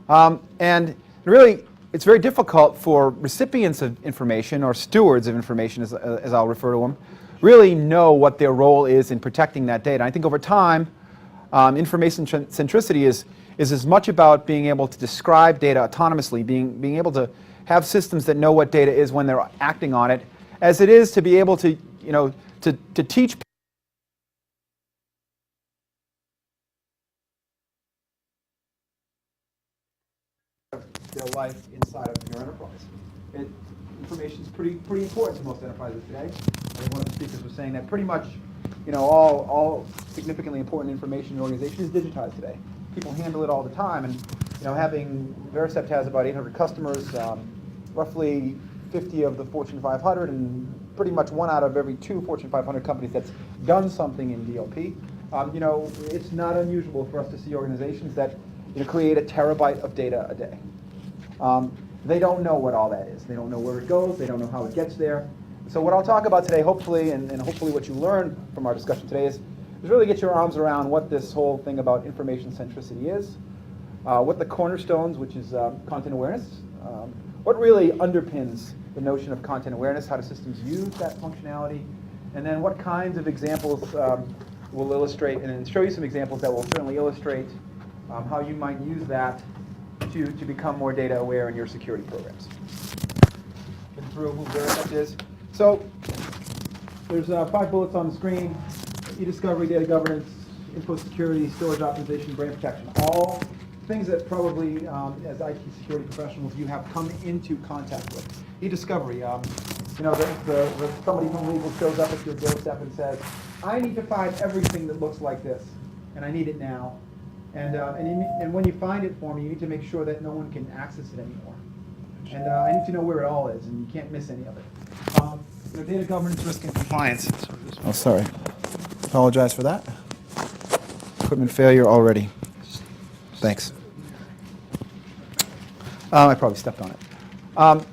And really, it's very difficult for recipients of information, or stewards of information, as I'll refer to them, really know what their role is in protecting that data. I think over time, information centricity is as much about being able to describe data autonomously, being able to have systems that know what data is when they're acting on it, as it is to be able to, to teach their life inside of your enterprise. Information is pretty important to most enterprises today. I think one of the speakers was saying that pretty much, all significantly important information in the organization is digitized today. People handle it all the time, and having Vericept has about 800 customers, roughly 50 of the Fortune 500, and pretty much 1 out of every 2 Fortune 500 companies that's done something in DLP. It's not unusual for us to see organizations that create a terabyte of data a day. They don't know what all that is. They don't know where it goes. They don't know how it gets there. So what I'll talk about today, hopefully, and hopefully what you learn from our discussion today is really get your arms around what this whole thing about information centricity is, what the cornerstones, which is content awareness, what really underpins the notion of content awareness, how do systems use that functionality, and then what kinds of examples we'll illustrate, and then show you some examples that will certainly illustrate how you might use that to become more data aware in your security programs. Been through who Vericept is. So there's 5 bullets on the screen: e-discovery, data governance, info security, storage optimization, brand protection. All things that probably, as IT security professionals, you have come into contact with. E-discovery, somebody from legal shows up at your doorstep and says, I need to find everything that looks like this, and I need it now. And when you find it for me, you need to make sure that no one can access it anymore. And I need to know where it all is, and you can't miss any of it. Data governance, risk, and compliance. Oh, sorry. Apologize for that. Equipment failure already. Thanks. I probably stepped on it.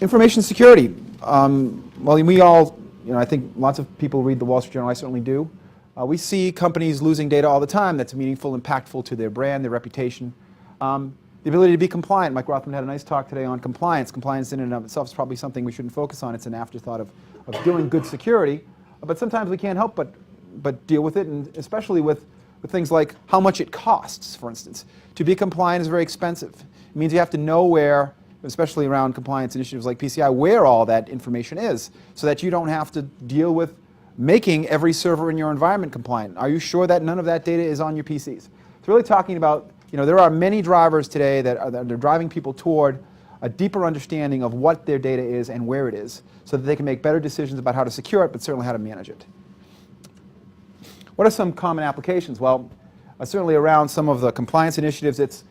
Information security. Well, we all, I think lots of people read the Wall Street Journal. I certainly do. We see companies losing data all the time that's meaningful, impactful to their brand, their reputation. The ability to be compliant. Mike Rothman had a nice talk today on compliance. Compliance in and of itself is probably something we shouldn't focus on. It's an afterthought of doing good security. But sometimes we can't help but deal with it, and especially with things like how much it costs, for instance. To be compliant is very expensive. It means you have to know where, especially around compliance initiatives like PCI, where all that information is, so that you don't have to deal with making every server in your environment compliant. Are you sure that none of that data is on your PCs? It's really talking about, there are many drivers today that are driving people toward a deeper understanding of what their data is and where it is, so that they can make better decisions about how to secure it, but certainly how to manage it. What are some common applications? Well, certainly around some of the compliance initiatives, it's,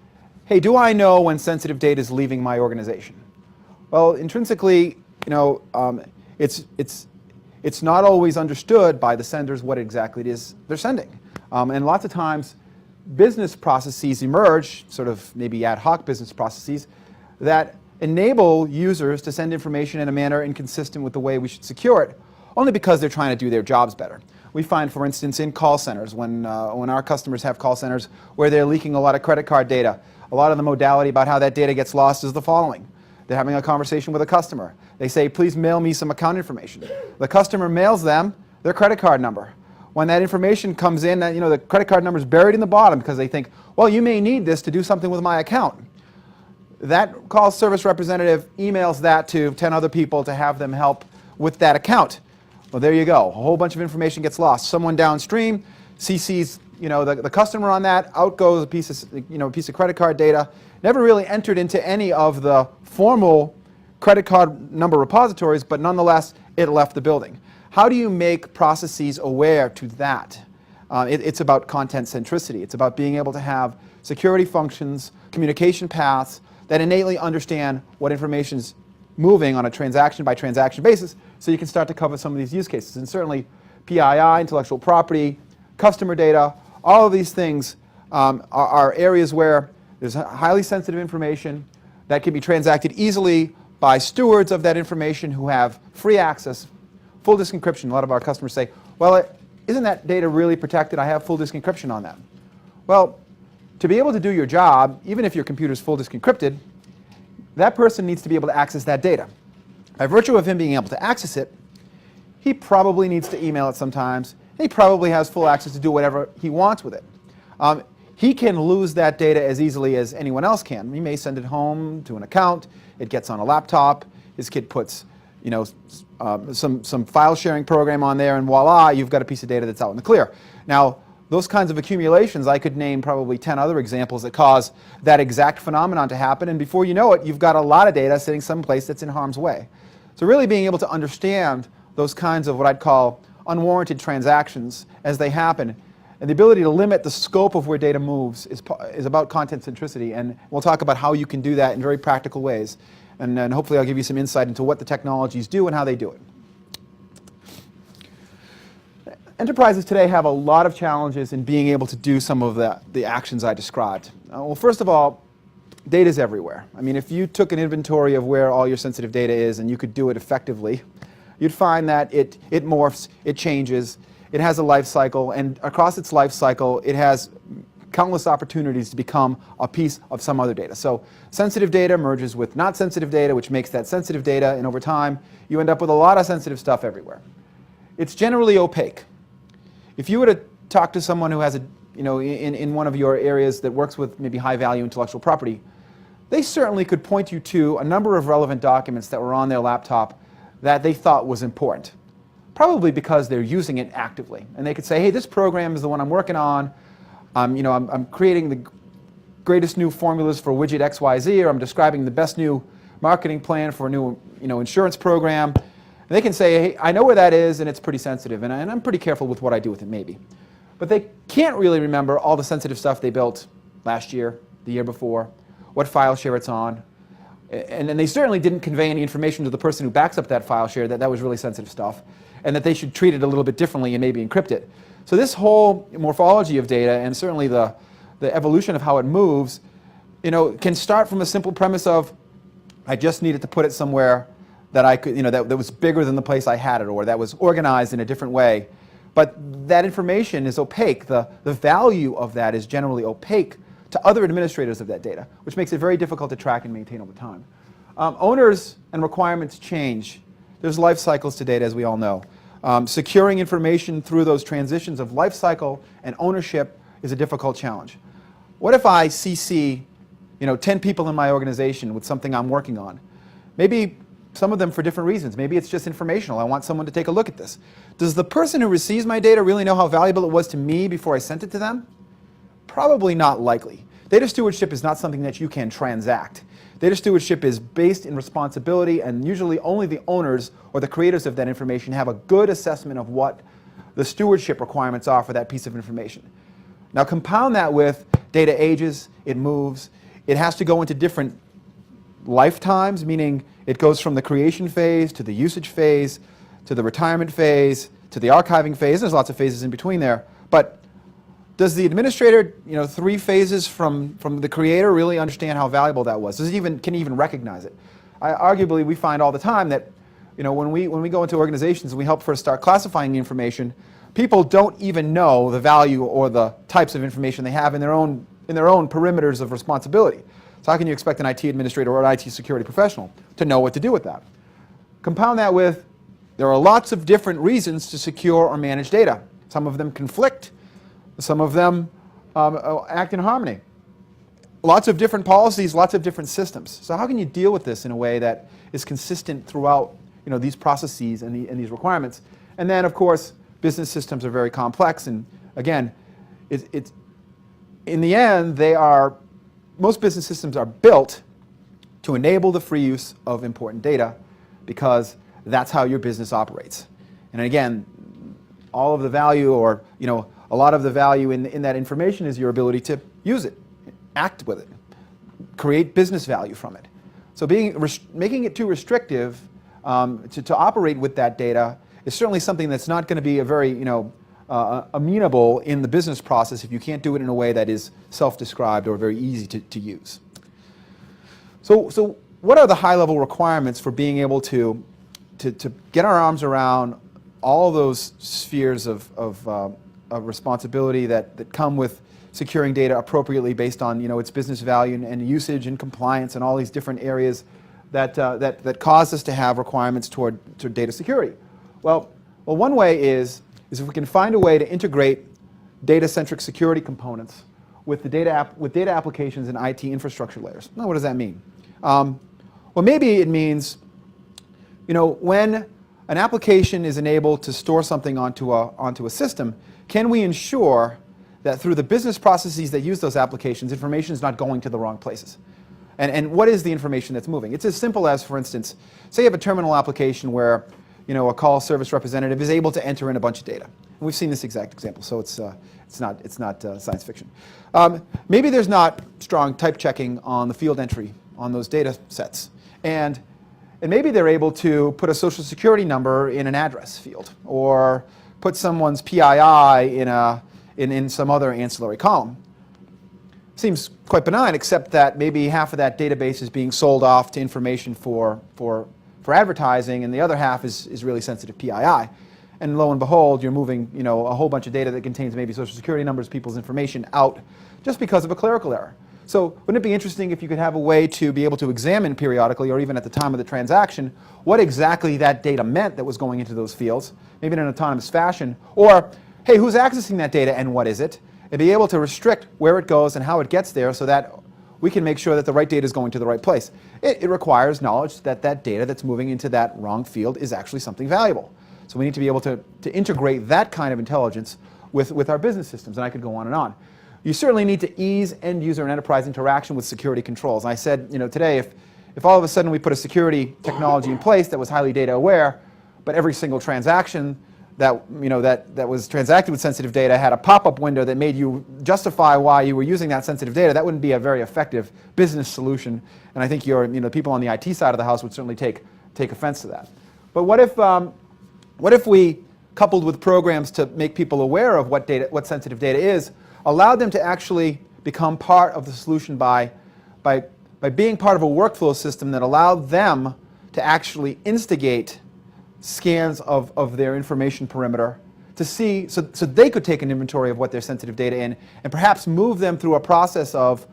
hey, do I know when sensitive data is leaving my organization? Well, intrinsically, it's not always understood by the senders what exactly it is they're sending. And lots of times, business processes emerge, sort of maybe ad hoc business processes, that enable users to send information in a manner inconsistent with the way we should secure it, only because they're trying to do their jobs better. We find, for instance, in call centers, when our customers have call centers where they're leaking a lot of credit card data, a lot of the modality about how that data gets lost is the following. They're having a conversation with a customer. They say, please mail me some account information. The customer mails them their credit card number. When that information comes in, the credit card number is buried in the bottom because they think, well, you may need this to do something with my account. That call service representative emails that to 10 other people to have them help with that account. Well, there you go. A whole bunch of information gets lost. Someone downstream CCs the customer on that. Out goes a piece of credit card data. Never really entered into any of the formal credit card number repositories, but nonetheless, it left the building. How do you make processes aware to that? It's about content centricity. It's about being able to have security functions, communication paths that innately understand what information is moving on a transaction-by-transaction basis, so you can start to cover some of these use cases. And certainly PII, intellectual property, customer data, all of these things are areas where there's highly sensitive information that can be transacted easily by stewards of that information who have free access, full disk encryption. A lot of our customers say, well, isn't that data really protected? I have full disk encryption on that. Well, to be able to do your job, even if your computer's full disk encrypted, that person needs to be able to access that data. By virtue of him being able to access it, he probably needs to email it sometimes. He probably has full access to do whatever he wants with it. He can lose that data as easily as anyone else can. He may send it home to an account. It gets on a laptop. His kid puts, some file sharing program on there, and voila, you've got a piece of data that's out in the clear. Now, those kinds of accumulations, I could name probably 10 other examples that cause that exact phenomenon to happen, and before you know it, you've got a lot of data sitting someplace that's in harm's way. So really being able to understand those kinds of what I'd call unwarranted transactions as they happen, and the ability to limit the scope of where data moves is about content centricity, and we'll talk about how you can do that in very practical ways. And then hopefully I'll give you some insight into what the technologies do and how they do it. Enterprises today have a lot of challenges in being able to do some of the actions I described. Well, first of all, data is everywhere. I mean, if you took an inventory of where all your sensitive data is and you could do it effectively, you'd find that it morphs, it changes, it has a life cycle, and across its life cycle, it has countless opportunities to become a piece of some other data. So sensitive data merges with not sensitive data, which makes that sensitive data, and over time, you end up with a lot of sensitive stuff everywhere. It's generally opaque. If you were to talk to someone who has in one of your areas that works with maybe high-value intellectual property, they certainly could point you to a number of relevant documents that were on their laptop that they thought was important, probably because they're using it actively. And they could say, hey, this program is the one I'm working on. I'm creating the greatest new formulas for widget XYZ, or I'm describing the best new marketing plan for a new insurance program. And they can say, hey, I know where that is, and it's pretty sensitive, and I'm pretty careful with what I do with it, maybe. But they can't really remember all the sensitive stuff they built last year, the year before, what file share it's on. And they certainly didn't convey any information to the person who backs up that file share that that was really sensitive stuff, and that they should treat it a little bit differently and maybe encrypt it. So this whole morphology of data, and certainly the evolution of how it moves, can start from a simple premise of, I just needed to put it somewhere that I could, that was bigger than the place I had it, or that was organized in a different way. But that information is opaque. The value of that is generally opaque to other administrators of that data, which makes it very difficult to track and maintain over time. Owners and requirements change. There's life cycles to data, as we all know. Securing information through those transitions of life cycle and ownership is a difficult challenge. What if I CC 10 people in my organization with something I'm working on? Maybe some of them for different reasons. Maybe it's just informational. I want someone to take a look at this. Does the person who receives my data really know how valuable it was to me before I sent it to them? Probably not likely. Data stewardship is not something that you can transact. Data stewardship is based in responsibility, and usually only the owners or the creators of that information have a good assessment of what the stewardship requirements are for that piece of information. Now compound that with data ages, it moves, it has to go into different lifetimes, meaning it goes from the creation phase to the usage phase to the retirement phase to the archiving phase. There's lots of phases in between there. But does the administrator, 3 phases from the creator, really understand how valuable that was? Can he even recognize it? Arguably, we find all the time that when we go into organizations and we help first start classifying the information, people don't even know the value or the types of information they have in their own perimeters of responsibility. So how can you expect an IT administrator or an IT security professional to know what to do with that? Compound that with, there are lots of different reasons to secure or manage data. Some of them conflict. Some of them act in harmony. Lots of different policies, lots of different systems. So how can you deal with this in a way that is consistent throughout these processes and these requirements? And then, of course, business systems are very complex. And again, in the end, most business systems are built to enable the free use of important data because that's how your business operates. And again, all of the value, or a lot of the value in that information is your ability to use it, act with it, create business value from it. So making it too restrictive to operate with that data is certainly something that's not going to be a very amenable in the business process if you can't do it in a way that is self-described or very easy to use. So what are the high-level requirements for being able to get our arms around all those spheres of responsibility that come with securing data appropriately based on its business value and usage and compliance and all these different areas that cause us to have requirements toward data security. Well, one way is if we can find a way to integrate data-centric security components with the data applications and IT infrastructure layers. Now, what does that mean? Well, maybe it means, when an application is enabled to store something onto a system, can we ensure that through the business processes that use those applications, information is not going to the wrong places? And what is the information that's moving? It's as simple as, for instance, say you have a terminal application where a call service representative is able to enter in a bunch of data. And we've seen this exact example, so it's not science fiction. Maybe there's not strong type checking on the field entry on those data sets. And maybe they're able to put a social security number in an address field, or put someone's PII in some other ancillary column. Seems quite benign, except that maybe half of that database is being sold off to information for advertising, and the other half is really sensitive PII. And lo and behold, you're moving a whole bunch of data that contains maybe social security numbers, people's information out just because of a clerical error. So wouldn't it be interesting if you could have a way to be able to examine periodically, or even at the time of the transaction, what exactly that data meant that was going into those fields, maybe in an autonomous fashion, or hey, who's accessing that data and what is it? And be able to restrict where it goes and how it gets there so that we can make sure that the right data is going to the right place. It requires knowledge that that data that's moving into that wrong field is actually something valuable. So we need to be able to integrate that kind of intelligence with our business systems, and I could go on and on. You certainly need to ease end user and enterprise interaction with security controls. And I said, today, if all of a sudden we put a security technology in place that was highly data aware, but every single transaction that was transacted with sensitive data had a pop-up window that made you justify why you were using that sensitive data, that wouldn't be a very effective business solution. And I think people on the IT side of the house would certainly take offense to that. But what if we, coupled with programs to make people aware of what sensitive data is, allowed them to actually become part of the solution by being part of a workflow system that allowed them to actually instigate scans of their information perimeter to see, so they could take an inventory of what their sensitive data in, and perhaps move them through a process of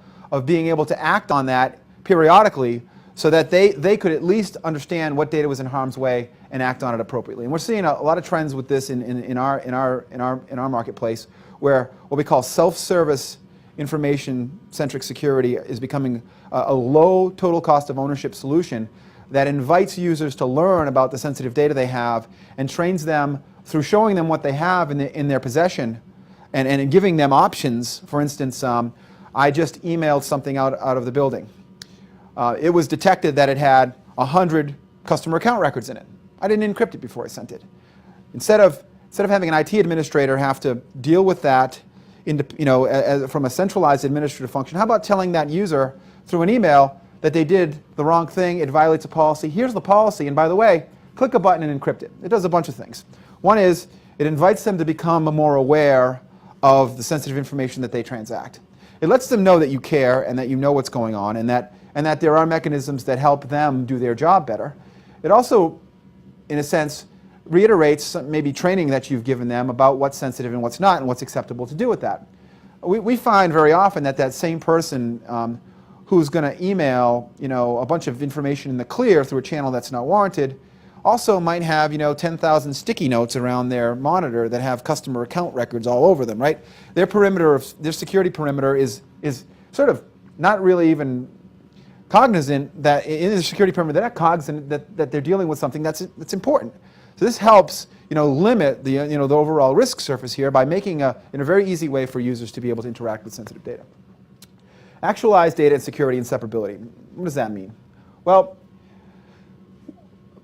being able to act on that periodically, so that they could at least understand what data was in harm's way and act on it appropriately. And we're seeing a lot of trends with this in our marketplace, where what we call self-service information-centric security is becoming a low total cost of ownership solution that invites users to learn about the sensitive data they have and trains them through showing them what they have in their possession and giving them options. For instance, I just emailed something out of the building. It was detected that it had 100 customer account records in it. I didn't encrypt it before I sent it. Instead of having an IT administrator have to deal with that from a centralized administrative function, how about telling that user through an email that they did the wrong thing, it violates a policy, here's the policy, and by the way, click a button and encrypt it. It does a bunch of things. One is, it invites them to become more aware of the sensitive information that they transact. It lets them know that you care and that you know what's going on, and that there are mechanisms that help them do their job better. It also, in a sense, reiterates maybe training that you've given them about what's sensitive and what's not, and what's acceptable to do with that. We find very often that same person who's going to email a bunch of information in the clear through a channel that's not warranted also might have 10,000 sticky notes around their monitor that have customer account records all over them, right? Their security perimeter is sort of not really even cognizant that in the security perimeter they're not cognizant that they're dealing with something that's important. So this helps limit the the overall risk surface here by making in a very easy way for users to be able to interact with sensitive data. Actualized data and security and separability. What does that mean? Well,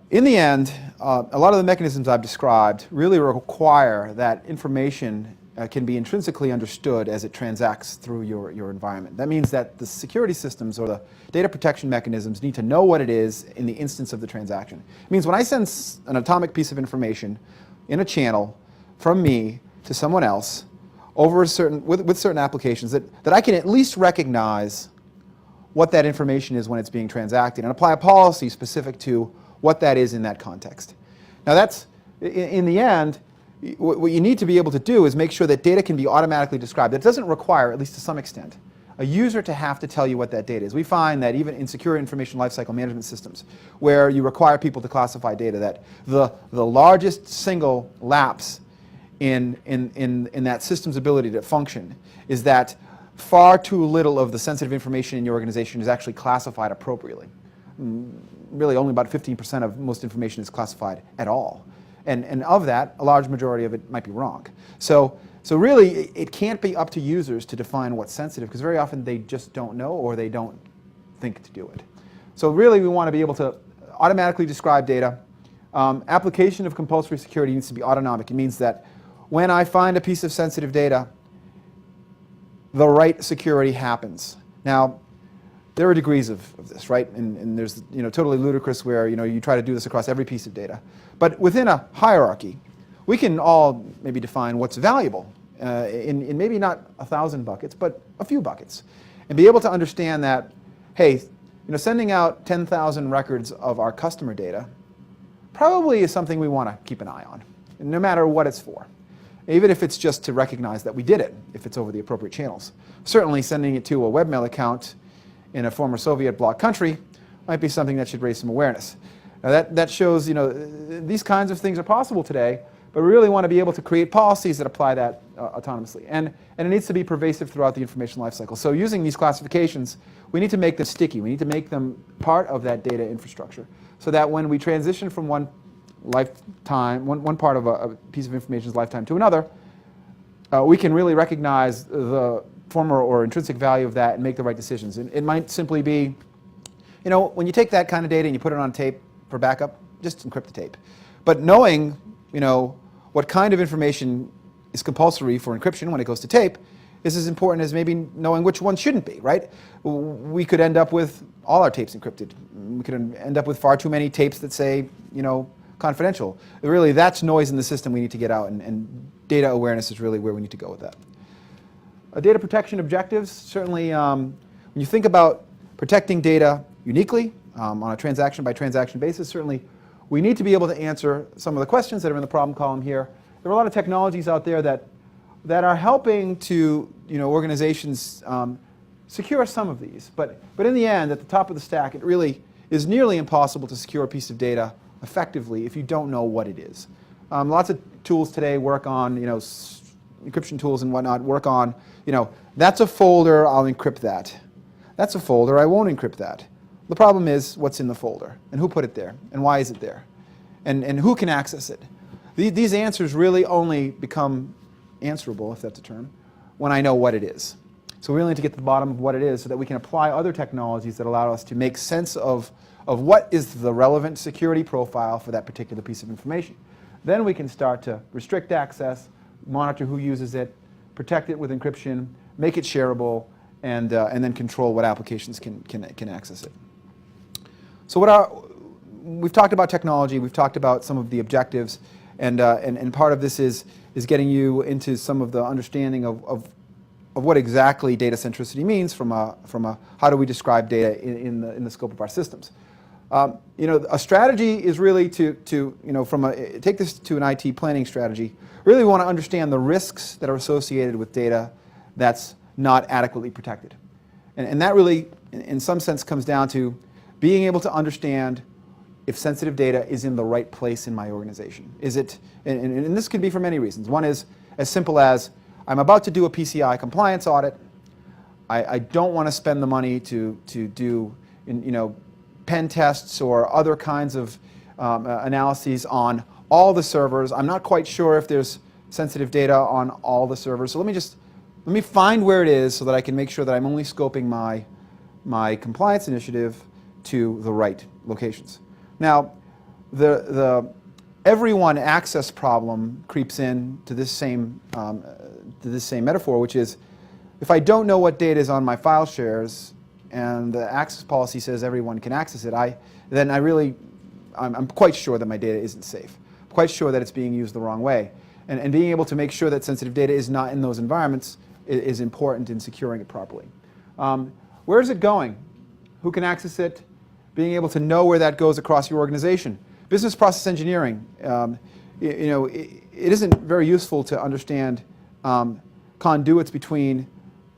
in the end, a lot of the mechanisms I've described really require that information can be intrinsically understood as it transacts through your environment. That means that the security systems or the data protection mechanisms need to know what it is in the instance of the transaction. It means when I send an atomic piece of information in a channel from me to someone else over with certain applications, that I can at least recognize what that information is when it's being transacted and apply a policy specific to what that is in that context. Now that's, in the end, what you need to be able to do is make sure that data can be automatically described. That doesn't require, at least to some extent, a user to have to tell you what that data is. We find that even in secure information lifecycle management systems, where you require people to classify data, that the largest single lapse in that system's ability to function is that far too little of the sensitive information in your organization is actually classified appropriately. Really, only about 15% of most information is classified at all. And of that, a large majority of it might be wrong. So really, it can't be up to users to define what's sensitive, because very often they just don't know, or they don't think to do it. So really, we want to be able to automatically describe data. Application of compulsory security needs to be autonomic. It means that when I find a piece of sensitive data, the right security happens. Now, there are degrees of this, right? And there's, totally ludicrous where, you try to do this across every piece of data. But within a hierarchy, we can all maybe define what's valuable in maybe not 1,000 buckets, but a few buckets. And be able to understand that, hey, sending out 10,000 records of our customer data probably is something we want to keep an eye on, no matter what it's for. Even if it's just to recognize that we did it, if it's over the appropriate channels. Certainly sending it to a webmail account in a former Soviet bloc country might be something that should raise some awareness. Now that shows, these kinds of things are possible today, but we really want to be able to create policies that apply that autonomously. And it needs to be pervasive throughout the information lifecycle. So using these classifications, we need to make them sticky. We need to make them part of that data infrastructure, so that when we transition from one lifetime, one part of a piece of information's lifetime to another, we can really recognize the former or intrinsic value of that and make the right decisions. And it might simply be, when you take that kind of data and you put it on tape for backup, just encrypt the tape. But knowing, what kind of information is compulsory for encryption when it goes to tape is as important as maybe knowing which one shouldn't be, right? We could end up with all our tapes encrypted. We could end up with far too many tapes that say, confidential. Really, that's noise in the system we need to get out, and data awareness is really where we need to go with that. Data protection objectives, certainly when you think about protecting data uniquely on a transaction by transaction basis, certainly we need to be able to answer some of the questions that are in the problem column here. There are a lot of technologies out there that are helping to organizations secure some of these, but in the end, at the top of the stack, it really is nearly impossible to secure a piece of data effectively if you don't know what it is. Lots of tools today work on, encryption tools and whatnot work on, that's a folder, I'll encrypt that. That's a folder, I won't encrypt that. The problem is what's in the folder, and who put it there, and why is it there, and who can access it. These answers really only become answerable, if that's a term, when I know what it is. So we really need to get to the bottom of what it is so that we can apply other technologies that allow us to make sense of what is the relevant security profile for that particular piece of information. Then we can start to restrict access, monitor who uses it, protect it with encryption, make it shareable, and then control what applications can access it. So we've talked about technology, we've talked about some of the objectives, and part of this is getting you into some of the understanding of what exactly data centricity means from a how do we describe data in the scope of our systems. A strategy is really to take this to an IT planning strategy. Really want to understand the risks that are associated with data that's not adequately protected. And that really, in some sense, comes down to being able to understand if sensitive data is in the right place in my organization. Is it, and this can be for many reasons. One is as simple as, I'm about to do a PCI compliance audit. I don't want to spend the money to do, pen tests or other kinds of analyses on all the servers. I'm not quite sure if there's sensitive data on all the servers. So let me find where it is so that I can make sure that I'm only scoping my compliance initiative to the right locations. Now, the everyone access problem creeps in to this same metaphor, which is if I don't know what data is on my file shares and the access policy says everyone can access it, I'm quite sure that my data isn't safe. I'm quite sure that it's being used the wrong way. And being able to make sure that sensitive data is not in those environments is important in securing it properly. Where is it going? Who can access it? Being able to know where that goes across your organization. Business process engineering. it isn't very useful to understand conduits between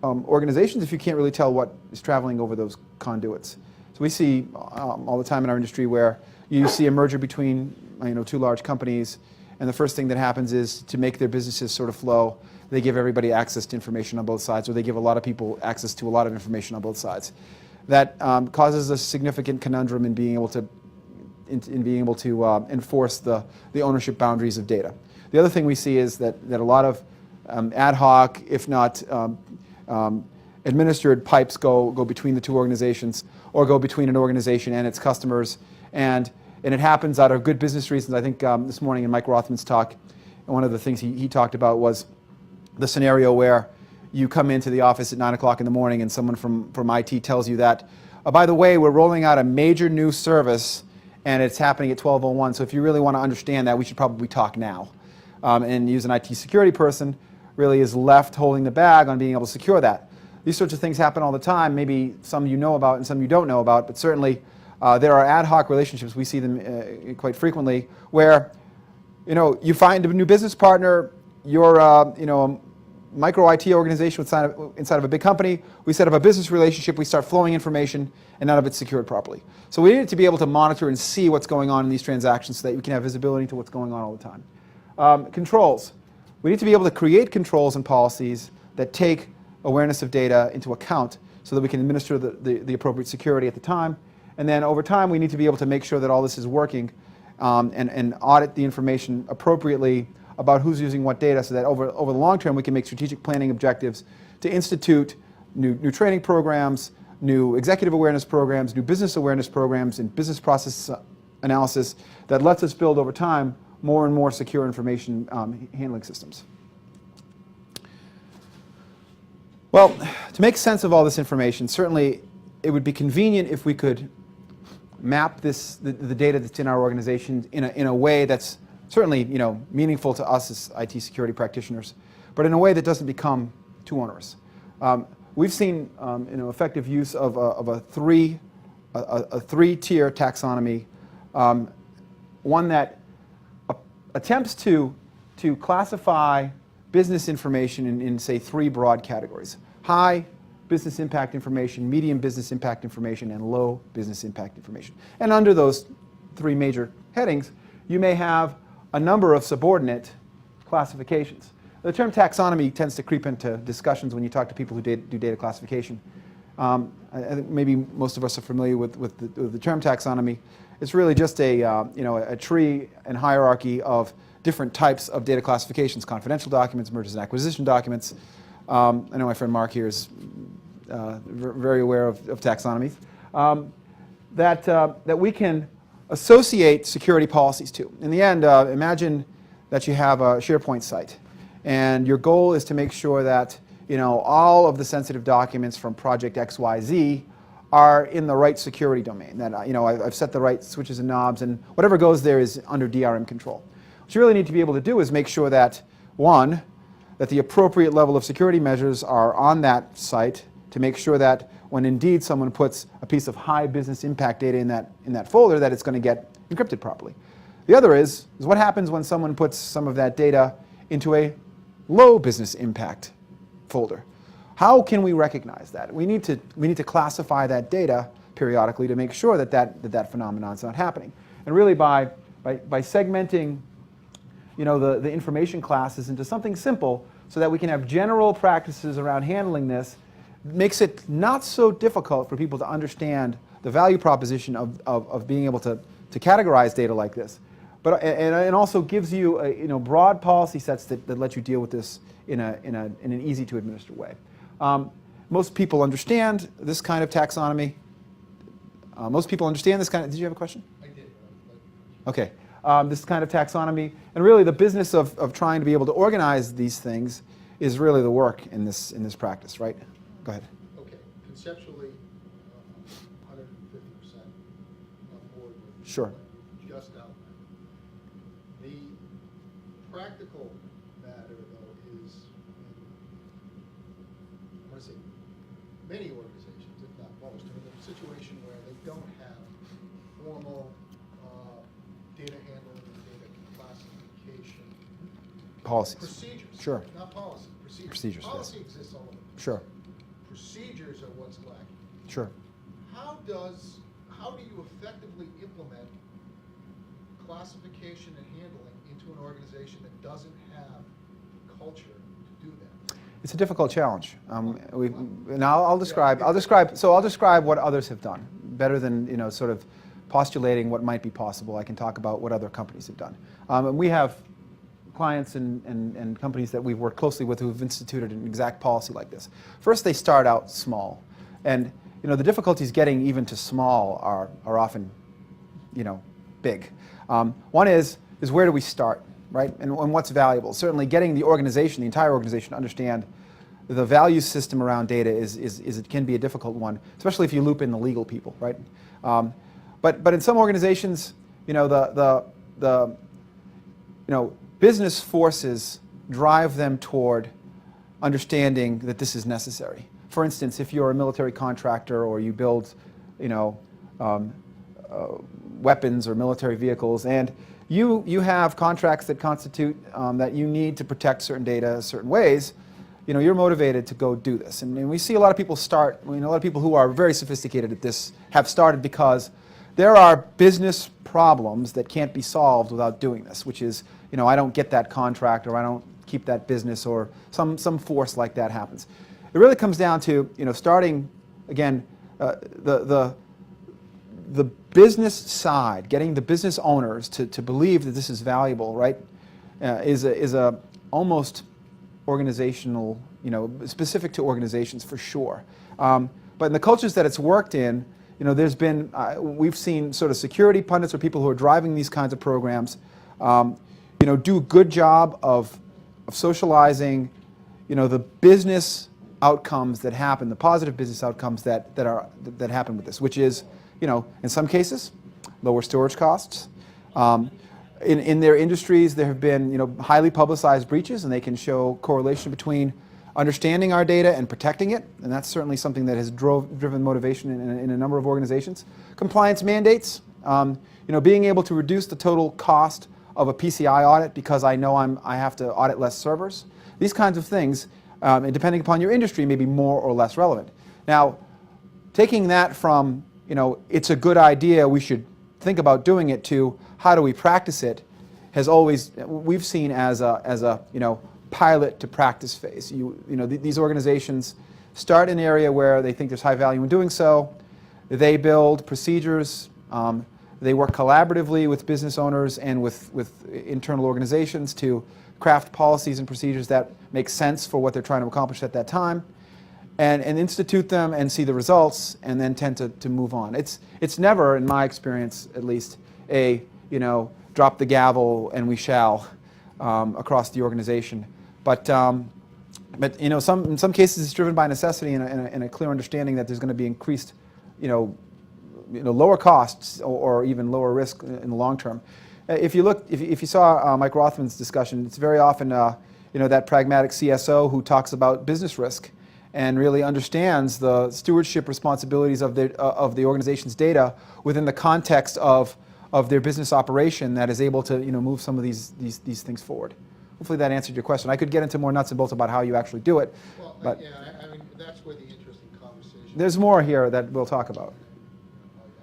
organizations if you can't really tell what is traveling over those conduits. So we see all the time in our industry where you see a merger between two large companies, and the first thing that happens is to make their businesses sort of flow, they give everybody access to information on both sides, or they give a lot of people access to a lot of information on both sides. That causes a significant conundrum in being able to enforce the ownership boundaries of data. The other thing we see is that a lot of ad hoc, if not administered pipes go between the two organizations, or go between an organization and its customers, and it happens out of good business reasons. I think this morning in Mike Rothman's talk, one of the things he talked about was the scenario where you come into the office at 9 o'clock in the morning and someone from IT tells you that, by the way, we're rolling out a major new service and it's happening at 12:01, so if you really want to understand that, we should probably talk now. And use an IT security person really is left holding the bag on being able to secure that. These sorts of things happen all the time. Maybe some you know about and some you don't know about, but certainly there are ad hoc relationships. We see them quite frequently where you find a new business partner. You're a micro IT organization inside of a big company. We set up a business relationship. We start flowing information, and none of it's secured properly. So we need to be able to monitor and see what's going on in these transactions so that we can have visibility into what's going on all the time. Controls. We need to be able to create controls and policies that take awareness of data into account so that we can administer the appropriate security at the time. And then over time, we need to be able to make sure that all this is working and audit the information appropriately about who's using what data so that over the long term, we can make strategic planning objectives to institute new training programs, new executive awareness programs, new business awareness programs, and business process analysis that lets us build over time more and more secure information handling systems. Well, to make sense of all this information, certainly it would be convenient if we could map the data that's in our organization in a way that's certainly meaningful to us as IT security practitioners, but in a way that doesn't become too onerous. We've seen effective use of a three-tier taxonomy, one that attempts to classify business information in say 3 broad categories: high business impact information, medium business impact information, and low business impact information. And under those 3 major headings, you may have a number of subordinate classifications. The term taxonomy tends to creep into discussions when you talk to people who do data classification. I think maybe most of us are familiar with the term taxonomy. It's really just a tree and hierarchy of different types of data classifications: confidential documents, mergers and acquisition documents. I know my friend Mark here is very aware of taxonomies that we can associate security policies to. In the end, imagine that you have a SharePoint site, and your goal is to make sure that all of the sensitive documents from project XYZ are in the right security domain. That I've set the right switches and knobs, and whatever goes there is under DRM control. What you really need to be able to do is make sure that, one, that the appropriate level of security measures are on that site to make sure that when indeed someone puts a piece of high business impact data in that folder, that it's going to get encrypted properly. The other is what happens when someone puts some of that data into a low business impact folder. How can we recognize that? We need to classify that data periodically to make sure that phenomenon is not happening. And really by segmenting the information classes into something simple so that we can have general practices around handling this, makes it not so difficult for people to understand the value proposition of being able to categorize data like this. But and also gives you broad policy sets that let you deal with this in an easy to administer way. Most people understand this kind of taxonomy. Most people understand this kind of. Did you have a question? I did. Okay. This kind of taxonomy, and really the business of trying to be able to organize these things is really the work in this practice, right? Go ahead. Okay. Conceptually, 150% on board with Sure. what you just outlined. The practical matter, though, is I want to say many organizations, if not most, are in a situation where they don't have formal data handling and data classification Policies. Procedures. Sure. Not policy. Procedures. Procedures, yes. Policy exists all over. Sure. Procedures are what's lacking. Sure. How do you effectively implement classification and handling into an organization that doesn't have the culture to do that? It's a difficult challenge. Now I'll describe what others have done better than sort of postulating what might be possible. I can talk about what other companies have done. And we have clients and companies that we've worked closely with who have instituted an exact policy like this. First, they start out small, and the difficulties getting even to small are often big. One is where do we start, right? And what's valuable? Certainly, getting the entire organization, to understand the value system around data it can be a difficult one, especially if you loop in the legal people, right? But in some organizations, the business forces drive them toward understanding that this is necessary. For instance, if you're a military contractor or you build, weapons or military vehicles, and you have contracts that constitute that you need to protect certain data certain ways, you're motivated to go do this. And we see a lot of people start. A lot of people who are very sophisticated at this have started because there are business problems that can't be solved without doing this, which is, I don't get that contract, or I don't keep that business, or some force like that happens. It really comes down to, starting, again, the business side, getting the business owners to believe that this is valuable, right, is a almost organizational, specific to organizations for sure. But in the cultures that it's worked in, there's been, we've seen sort of security pundits or people who are driving these kinds of programs, do a good job of socializing, the business outcomes that happen, the positive business outcomes that happen with this, which is, in some cases, lower storage costs. In their industries, there have been, highly publicized breaches, and they can show correlation between understanding our data and protecting it, and that's certainly something that has driven motivation in a number of organizations. Compliance mandates, being able to reduce the total cost of a PCI audit because I know I have to audit less servers. These kinds of things, and depending upon your industry, may be more or less relevant. Now, taking that from, it's a good idea, we should think about doing it, to how do we practice it, has always, we've seen as a pilot to practice phase. These organizations start in an area where they think there's high value in doing so. They build procedures. They work collaboratively with business owners and with internal organizations to craft policies and procedures that make sense for what they're trying to accomplish at that time, and institute them and see the results, and then tend to move on. It's never, in my experience at least, a drop the gavel and we shall across the organization. But in some cases it's driven by necessity and a clear understanding that there's going to be increased lower costs or even lower risk in the long term. If you saw Mike Rothman's discussion, it's very often that pragmatic CSO who talks about business risk and really understands the stewardship responsibilities of the organization's data within the context of their business operation that is able to move some of these things forward. Hopefully that answered your question. I could get into more nuts and bolts about how you actually do it. Well, but I mean, that's where the interesting conversation. There's more here that we'll talk about.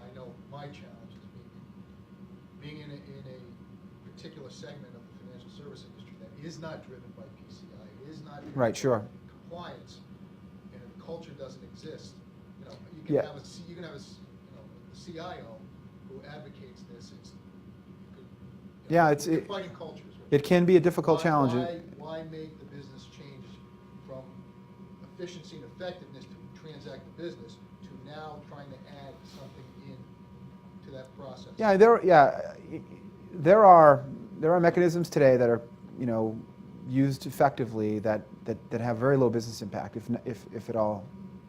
I know my challenge is being in a particular segment of the financial service industry that is not driven by PCI, it is not driven Right, sure. by compliance, and if the culture doesn't exist, you Yeah. can have a CIO who advocates this. It's fighting cultures. It can be a difficult challenge. Why make the business change from efficiency and effectiveness to transact the business to now trying to add something in to that process? Yeah, there are mechanisms today that are used effectively that have very low business impact, if at all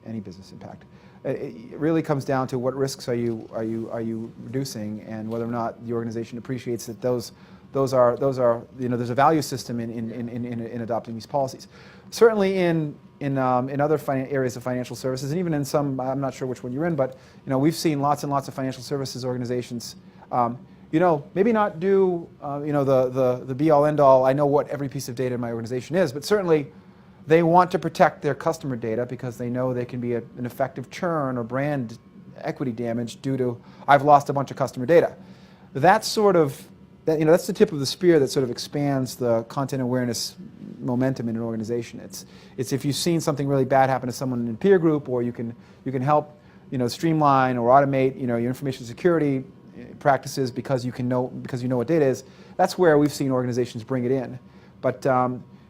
any business impact. It really comes down to what risks are you reducing, and whether or not the organization appreciates that those are there's a value system in adopting these policies. Certainly in other areas of financial services, and even in some, I'm not sure which one you're in, but we've seen lots and lots of financial services organizations maybe not do the be-all, end-all, I know what every piece of data in my organization is, but certainly they want to protect their customer data because they know they can be an effective churn or brand equity damage due to, I've lost a bunch of customer data. That's that's the tip of the spear that sort of expands the content awareness momentum in an organization. It's if you've seen something really bad happen to someone in a peer group, or you can help streamline or automate your information security practices because you know what data is. That's where we've seen organizations bring it in. But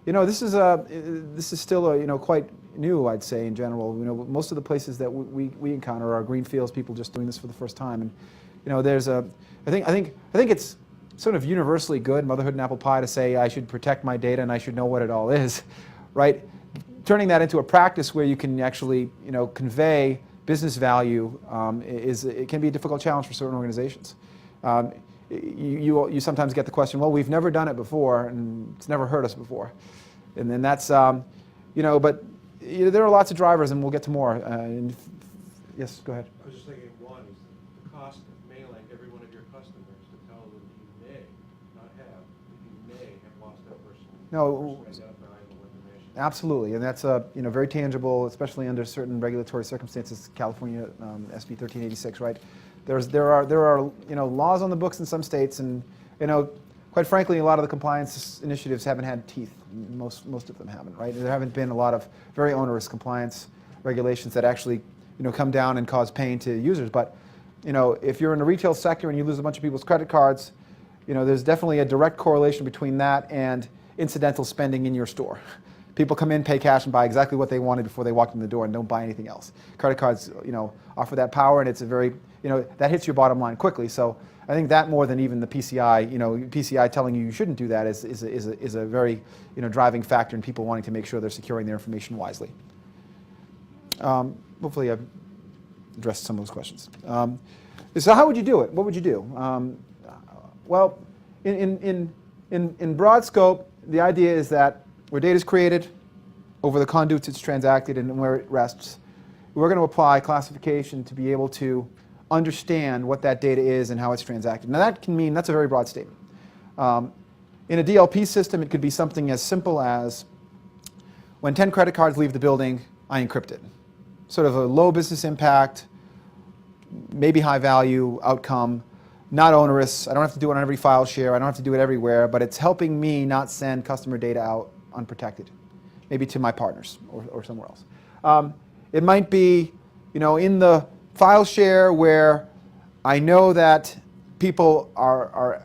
this is still quite new, I'd say, in general. Most of the places that we encounter are greenfields, people just doing this for the first time. And I think it's sort of universally good, motherhood and apple pie, to say I should protect my data and I should know what it all is, right? Turning that into a practice where you can actually convey business value it can be a difficult challenge for certain organizations. You sometimes get the question, well, we've never done it before and it's never hurt us before, and then that's but there are lots of drivers, and we'll get to more. Yes, go ahead. I was just thinking, one is the cost of mailing every one of your customers to tell them you may not have, you may have lost that person. No. Identifiable information. Absolutely, and that's very tangible, especially under certain regulatory circumstances. California SB 1386, right? There are laws on the books in some states, and quite frankly, a lot of the compliance initiatives haven't had teeth. Most of them haven't, right? There haven't been a lot of very onerous compliance regulations that actually come down and cause pain to users. But if you're in the retail sector and you lose a bunch of people's credit cards, there's definitely a direct correlation between that and incidental spending in your store. People come in, pay cash, and buy exactly what they wanted before they walked in the door and don't buy anything else. Credit cards, offer that power, and it's a very, that hits your bottom line quickly. So I think that more than even the PCI, PCI telling you shouldn't do that is a very, driving factor in people wanting to make sure they're securing their information wisely. Hopefully I've addressed some of those questions. So how would you do it? What would you do? Well, in broad scope, the idea is that where data is created, over the conduits it's transacted, and where it rests, we're going to apply classification to be able to understand what that data is and how it's transacted. Now that can mean, that's a very broad statement. In a DLP system, it could be something as simple as when 10 credit cards leave the building, I encrypt it. Sort of a low business impact, maybe high value outcome, not onerous. I don't have to do it on every file share. I don't have to do it everywhere, but it's helping me not send customer data out unprotected, maybe to my partners or somewhere else. It might be, in the file share where I know that people are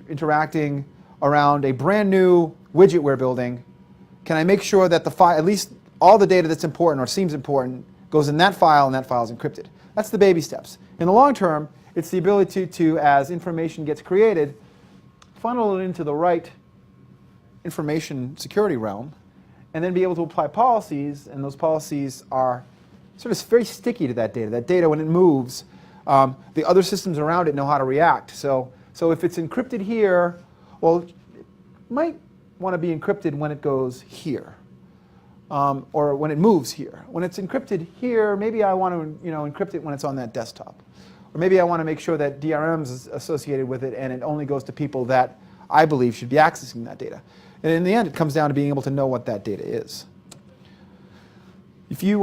interacting around a brand new widget we're building. Can I make sure that the file, at least all the data that's important or seems important, goes in that file and that file is encrypted? That's the baby steps. In the long term, it's the ability to, as information gets created, funnel it into the right information security realm, and then be able to apply policies, and those policies are sort of very sticky to that data. That data, when it moves, the other systems around it know how to react. So if it's encrypted here, well, it might want to be encrypted when it goes here, or when it moves here. When it's encrypted here, maybe I want to encrypt it when it's on that desktop. Or maybe I want to make sure that DRM is associated with it and it only goes to people that I believe should be accessing that data. And in the end, it comes down to being able to know what that data is. If you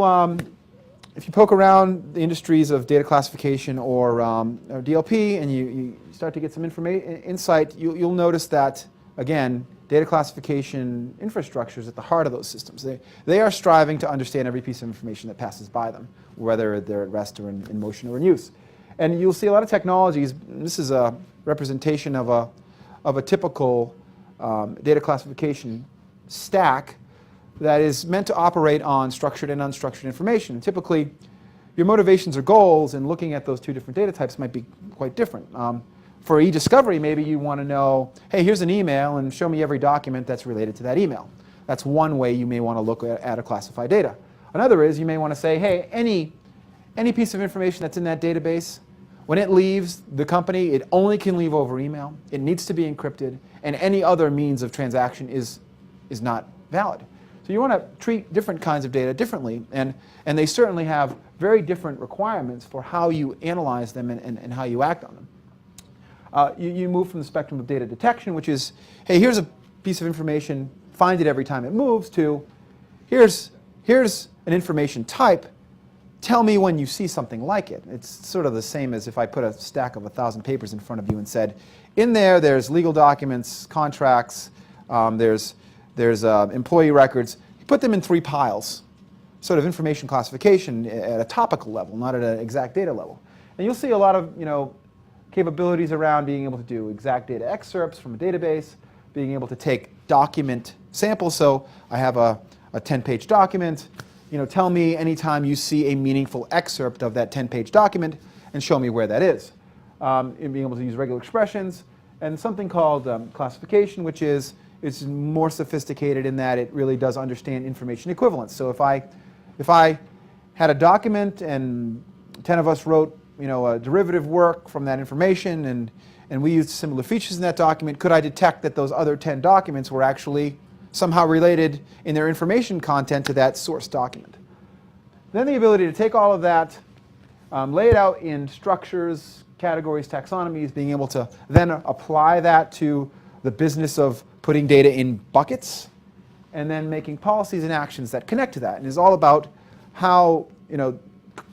poke around the industries of data classification or DLP and you start to get some insight, you'll notice that, again, data classification infrastructure is at the heart of those systems. They are striving to understand every piece of information that passes by them, whether they're at rest or in motion or in use. And you'll see a lot of technologies. This is a representation of a typical data classification stack that is meant to operate on structured and unstructured information. And typically, your motivations or goals in looking at those two different data types might be quite different. For e-discovery, maybe you want to know, hey, here's an email, and show me every document that's related to that email. That's one way you may want to look at a classified data. Another is you may want to say, hey, any piece of information that's in that database, when it leaves the company, it only can leave over email. It needs to be encrypted, and any other means of transaction is not valid. So you want to treat different kinds of data differently, and they certainly have very different requirements for how you analyze them and how you act on them. You move from the spectrum of data detection, which is, hey, here's a piece of information, find it every time it moves, to here's an information type, tell me when you see something like it. It's sort of the same as if I put a stack of 1,000 papers in front of you and said, in there's legal documents, contracts, there's employee records. You put them in 3 piles, sort of information classification at a topical level, not at an exact data level. And you'll see a lot of capabilities around being able to do exact data excerpts from a database, being able to take document samples. So I have a 10-page document. Tell me anytime you see a meaningful excerpt of that 10-page document and show me where that is. And being able to use regular expressions, and something called classification, which is more sophisticated in that it really does understand information equivalence. So if I had a document and 10 of us wrote a derivative work from that information, and we used similar features in that document, could I detect that those other 10 documents were actually somehow related in their information content to that source document? Then the ability to take all of that, lay it out in structures, categories, taxonomies, being able to then apply that to the business of putting data in buckets, and then making policies and actions that connect to that. And is all about how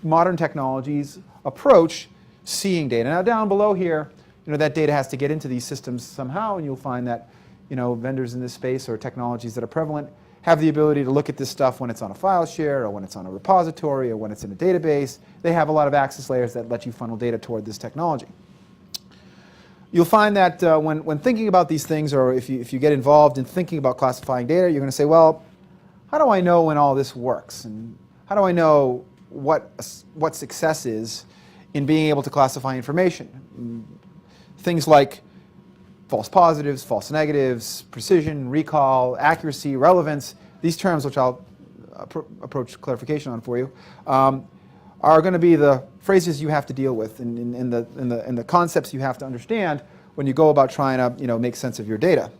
modern technologies approach seeing data. Now down below here, that data has to get into these systems somehow, and you'll find that vendors in this space or technologies that are prevalent have the ability to look at this stuff when it's on a file share or when it's on a repository or when it's in a database. They have a lot of access layers that let you funnel data toward this technology. You'll find that when thinking about these things, or if you get involved in thinking about classifying data, you're going to say, well, how do I know when all this works? And how do I know what success is in being able to classify information? Things like false positives, false negatives, precision, recall, accuracy, relevance, these terms, which I'll approach clarification on for you, are going to be the phrases you have to deal with and the concepts you have to understand when you go about trying to make sense of your data.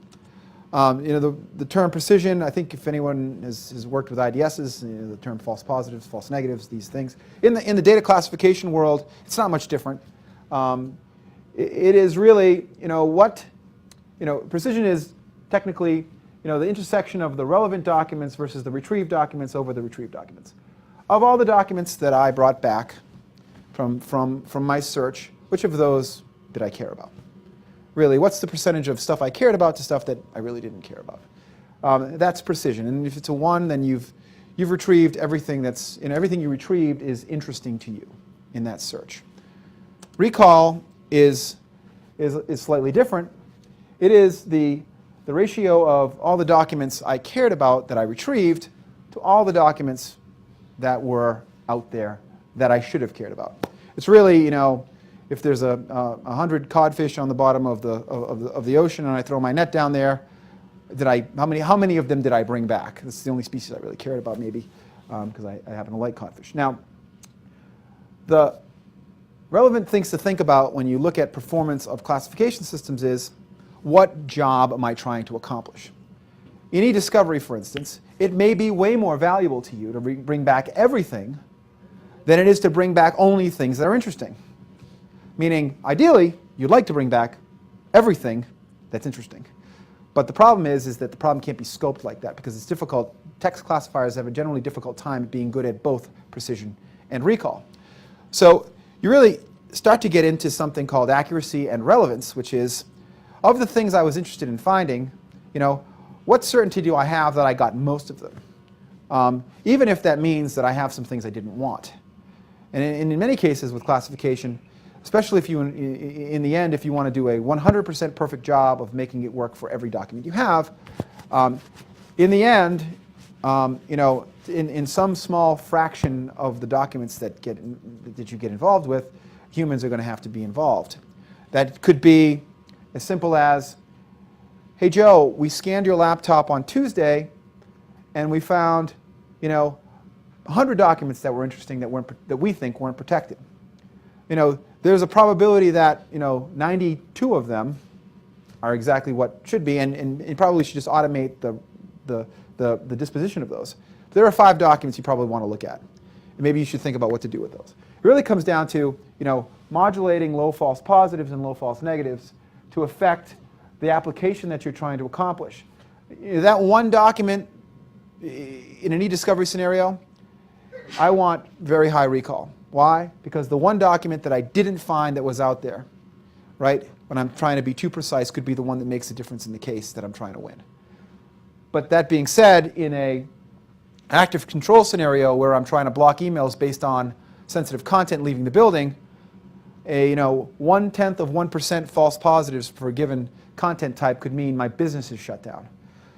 The term precision, I think if anyone has worked with IDSs, the term false positives, false negatives, these things. In the data classification world, it's not much different. It is really, precision is technically, the intersection of the relevant documents versus the retrieved documents over the retrieved documents. Of all the documents that I brought back from my search, which of those did I care about? Really, what's the percentage of stuff I cared about to stuff that I really didn't care about? That's precision. And if it's a 1, then you've retrieved everything that's, everything you retrieved is interesting to you in that search. Recall is slightly different. It is the ratio of all the documents I cared about that I retrieved to all the documents that were out there that I should have cared about. It's really, if there's 100 codfish on the bottom of the ocean and I throw my net down there, how many of them did I bring back? This is the only species I really cared about, maybe, because I happen to like codfish. Now, the relevant things to think about when you look at performance of classification systems is, what job am I trying to accomplish? In e-discovery, for instance, it may be way more valuable to you to bring back everything than it is to bring back only things that are interesting. Meaning, ideally, you'd like to bring back everything that's interesting. But the problem is that the problem can't be scoped like that because it's difficult. Text classifiers have a generally difficult time being good at both precision and recall. So you really start to get into something called accuracy and relevance, which is, of the things I was interested in finding, what certainty do I have that I got most of them? Even if that means that I have some things I didn't want. And in many cases with classification, especially if you, in the end, if you want to do a 100% perfect job of making it work for every document you have, in the end, in some small fraction of the documents that you get involved with, humans are going to have to be involved. That could be as simple as, hey Joe, we scanned your laptop on Tuesday, and we found, 100 documents that were interesting that we think weren't protected. There's a probability that 92 of them are exactly what should be, and you probably should just automate the disposition of those. There are 5 documents you probably want to look at, and maybe you should think about what to do with those. It really comes down to modulating low false positives and low false negatives to affect the application that you're trying to accomplish. That one document in an e-discovery scenario, I want very high recall. Why? Because the one document that I didn't find that was out there, right, when I'm trying to be too precise, could be the one that makes a difference in the case that I'm trying to win. But that being said, in an active control scenario where I'm trying to block emails based on sensitive content leaving the building, a 1/10 of 1% false positives for a given content type could mean my business is shut down.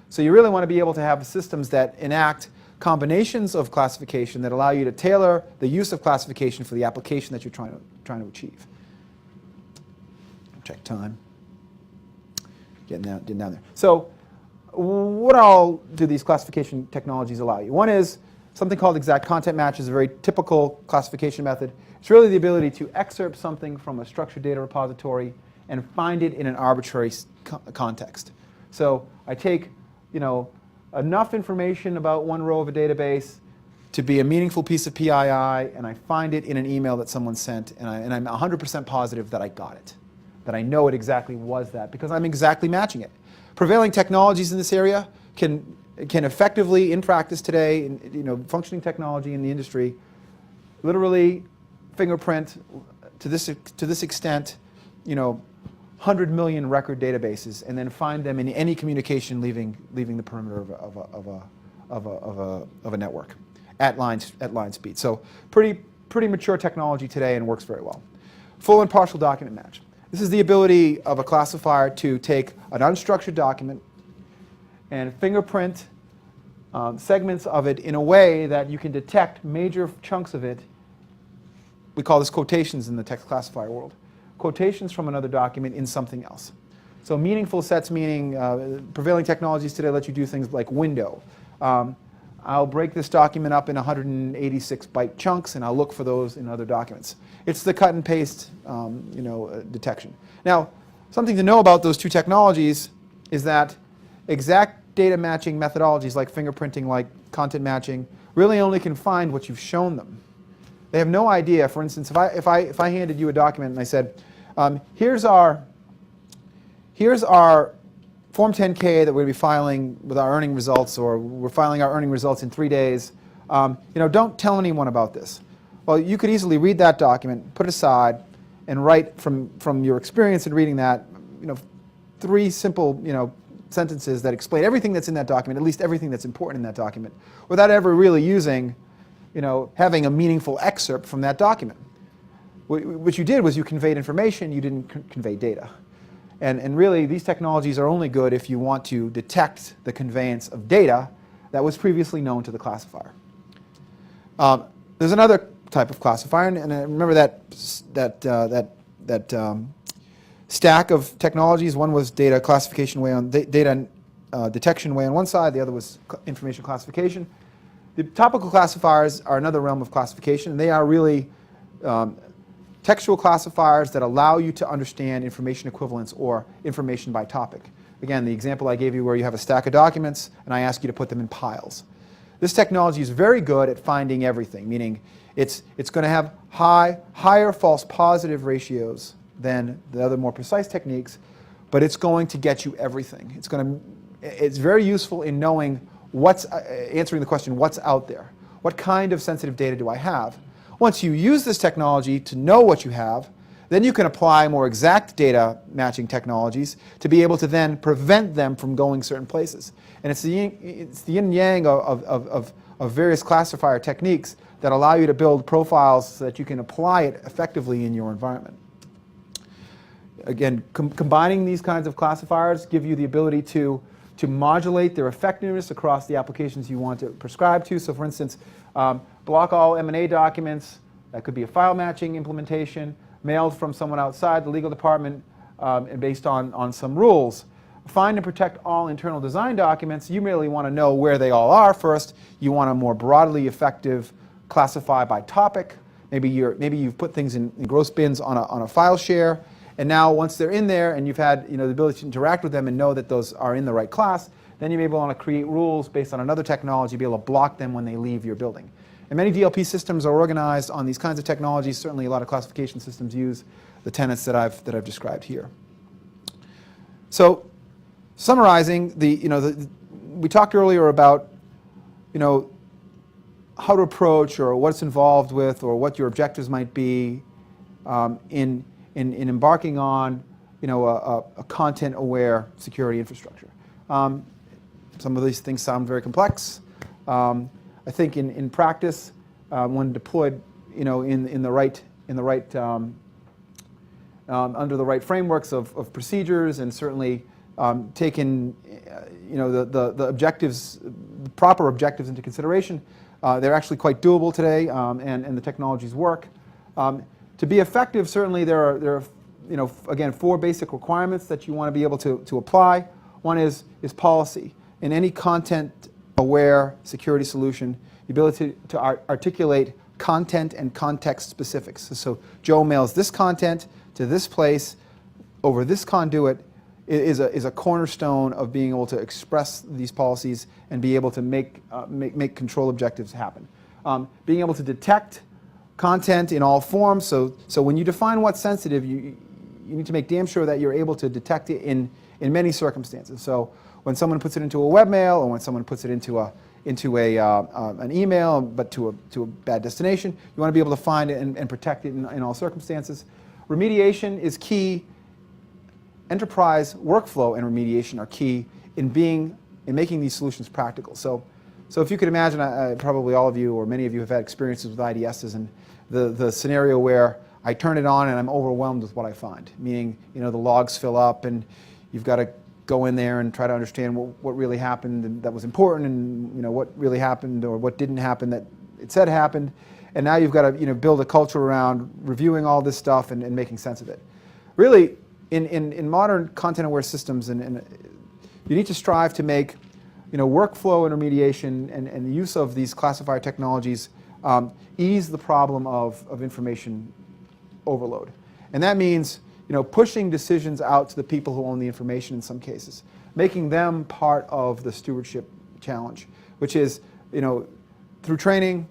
So you really want to be able to have systems that enact combinations of classification that allow you to tailor the use of classification for the application that you're trying to achieve. Check time. Getting down there. So what all do these classification technologies allow you? One is something called exact content match, is a very typical classification method. It's really the ability to excerpt something from a structured data repository and find it in an arbitrary context. So I take enough information about one row of a database to be a meaningful piece of PII, and I find it in an email that someone sent, and I'm 100% positive that I got it, that I know it exactly was that, because I'm exactly matching it. Prevailing technologies in this area can effectively, in practice today, functioning technology in the industry, literally fingerprint to this extent, 100 million record databases, and then find them in any communication leaving the perimeter of a network at line speed. So pretty mature technology today and works very well. Full and partial document match. This is the ability of a classifier to take an unstructured document and fingerprint segments of it in a way that you can detect major chunks of it. We call this quotations in the text classifier world. Quotations from another document in something else. So meaningful sets, meaning prevailing technologies today let you do things like window. I'll break this document up in 186 byte chunks, and I'll look for those in other documents. It's the cut and paste detection. Now, something to know about those two technologies is that exact data matching methodologies like fingerprinting, like content matching, really only can find what you've shown them. They have no idea. For instance, if I handed you a document and I said, here's our Form 10K that we're going to be filing with our earning results, or we're filing our earning results in 3 days. Don't tell anyone about this. Well, you could easily read that document, put it aside, and write from your experience in reading that, 3 simple, sentences that explain everything that's in that document, at least everything that's important in that document, without ever really using, having a meaningful excerpt from that document. What you did was you conveyed information, you didn't convey data. And really, these technologies are only good if you want to detect the conveyance of data that was previously known to the classifier. There's another type of classifier, and remember that stack of technologies. One was data classification way on data detection way on one side. The other was information classification. The topical classifiers are another realm of classification, and they are really textual classifiers that allow you to understand information equivalence or information by topic. Again, the example I gave you where you have a stack of documents and I ask you to put them in piles. This technology is very good at finding everything, meaning it's going to have higher false positive ratios than the other more precise techniques, but it's going to get you everything. It's very useful in knowing answering the question, what's out there? What kind of sensitive data do I have? Once you use this technology to know what you have, then you can apply more exact data matching technologies to be able to then prevent them from going certain places. And it's the yin and yang of various classifier techniques that allow you to build profiles so that you can apply it effectively in your environment. Again, combining these kinds of classifiers give you the ability to modulate their effectiveness across the applications you want to prescribe to. So for instance, block all M&A documents. That could be a file matching implementation mailed from someone outside the legal department and based on some rules. Find and protect all internal design documents. You really want to know where they all are first. You want a more broadly effective classify by topic. Maybe you've put things in gross bins on a file share, and now once they're in there and you've had the ability to interact with them and know that those are in the right class, then you may be able to create rules based on another technology, be able to block them when they leave your building. And many DLP systems are organized on these kinds of technologies. Certainly a lot of classification systems use the tenets that I've described here. So summarizing, we talked earlier about how to approach or what's involved with or what your objectives might be in embarking on a content-aware security infrastructure. Some of these things sound very complex. I think in practice, when deployed, in the right under the right frameworks of procedures, and certainly taken the objectives, the proper objectives into consideration, they're actually quite doable today, and the technologies work. To be effective, certainly there are again, 4 basic requirements that you want to be able to apply. One is policy. In any content-aware security solution, the ability to articulate content and context specifics. So Joe mails this content to this place over this conduit is a cornerstone of being able to express these policies and be able to make control objectives happen. Being able to detect content in all forms. So when you define what's sensitive, you need to make damn sure that you're able to detect it in many circumstances. So when someone puts it into a webmail, or when someone puts it into an email, but to a bad destination, you want to be able to find it and protect it in all circumstances. Remediation is key. Enterprise workflow and remediation are key in making these solutions practical. So if you could imagine, probably all of you or many of you have had experiences with IDSs, and the scenario where I turn it on and I'm overwhelmed with what I find, meaning the logs fill up and you've got to go in there and try to understand what really happened and that was important, and what really happened or what didn't happen that it said happened, and now you've got to build a culture around reviewing all this stuff and making sense of it. Really, in modern content-aware systems, and you need to strive to make workflow and remediation and the use of these classifier technologies ease the problem of information overload. And that means pushing decisions out to the people who own the information in some cases, making them part of the stewardship challenge, which is through training,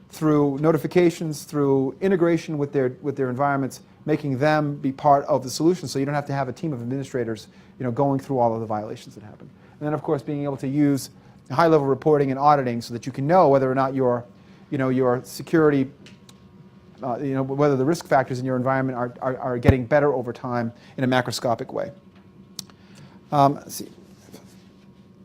through notifications, through integration with their environments, making them be part of the solution, so you don't have to have a team of administrators going through all of the violations that happen. And then, of course, being able to use high-level reporting and auditing so that you can know whether or not your security, whether the risk factors in your environment are getting better over time in a macroscopic way. Let's see.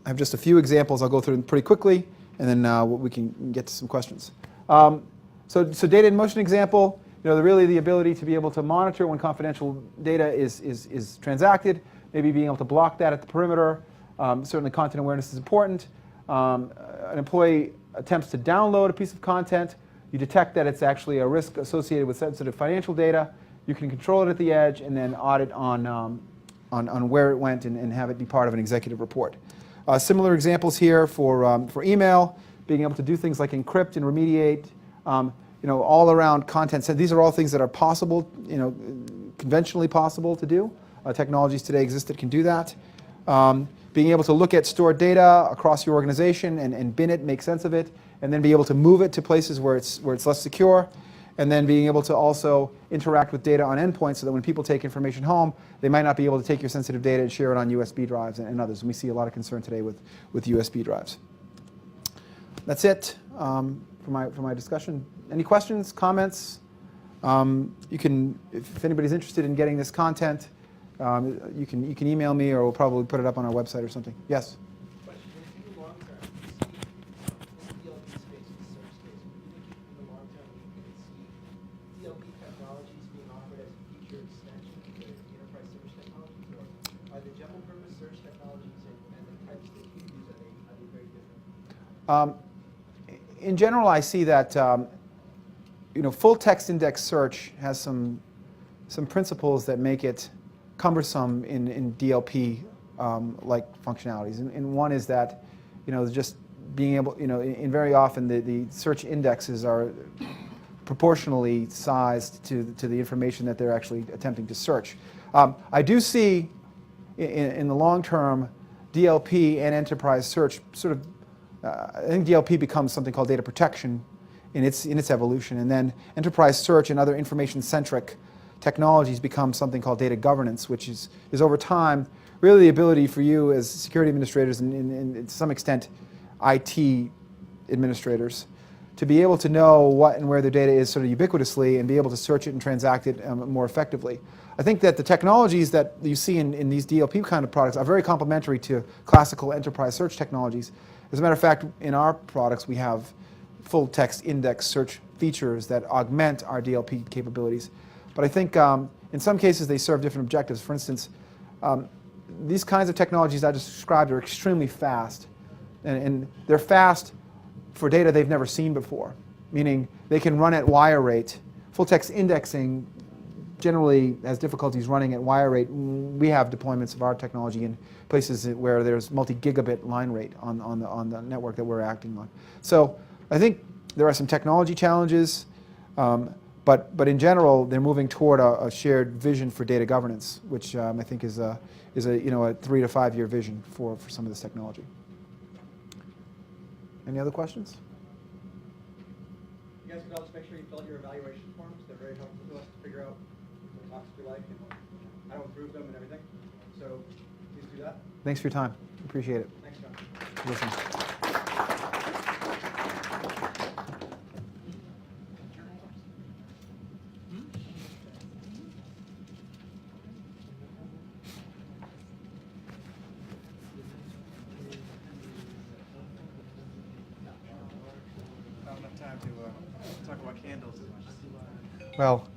I have just a few examples. I'll go through them pretty quickly, and then we can get to some questions. So data in motion example. Really the ability to be able to monitor when confidential data is transacted, maybe being able to block that at the perimeter. Certainly content awareness is important. An employee attempts to download a piece of content. You detect that it's actually a risk associated with sensitive financial data. You can control it at the edge and then audit on where it went and have it be part of an executive report. Similar examples here for email, being able to do things like encrypt and remediate. All around content. So these are all things that are possible, conventionally possible to do. Technologies today exist that can do that. Being able to look at stored data across your organization and bin it, make sense of it, and then be able to move it to places where it's less secure, and then being able to also interact with data on endpoints so that when people take information home, they might not be able to take your sensitive data and share it on USB drives and others. And we see a lot of concern today with USB drives. That's it for my discussion. Any questions, comments? You can, if anybody's interested in getting this content, you can email me, or we'll probably put it up on our website or something. Yes? Question. In the long term, do you see in the DLP space, in the search space, do you think in the long term we could see DLP technologies being offered as a future extension to the enterprise search technologies, or are the general purpose search technologies and the types that you use, are they very different? In general, I see that full text index search has some principles that make it cumbersome in DLP like functionalities. And one is that just being able, in very often the search indexes are proportionally sized to the information that they're actually attempting to search. I do see in the long term DLP and enterprise search sort of I think DLP becomes something called data protection, in its evolution. And then enterprise search and other information-centric technologies become something called data governance, which is over time really the ability for you as security administrators and to some extent IT administrators to be able to know what and where their data is sort of ubiquitously and be able to search it and transact it more effectively. I think that the technologies that you see in these DLP kind of products are very complementary to classical enterprise search technologies. As a matter of fact, in our products we have full text index search features that augment our DLP capabilities. But I think in some cases they serve different objectives. For instance, these kinds of technologies I just described are extremely fast. And they're fast for data they've never seen before, meaning they can run at wire rate. Full text indexing generally has difficulties running at wire rate. We have deployments of our technology in places where there's multi-gigabit line rate on the network that we're acting on. So I think there are some technology challenges, but in general, they're moving toward a shared vision for data governance, which I think is a 3 to 5 year vision for some of this technology. Any other questions? You guys could all just make sure you fill out your evaluation forms. They're very helpful to us to figure out what topics we like and how to improve them and everything. So please do that. Thanks for your time. Appreciate it. Thanks, John. Listen. Not enough time to talk about candles as much. Well,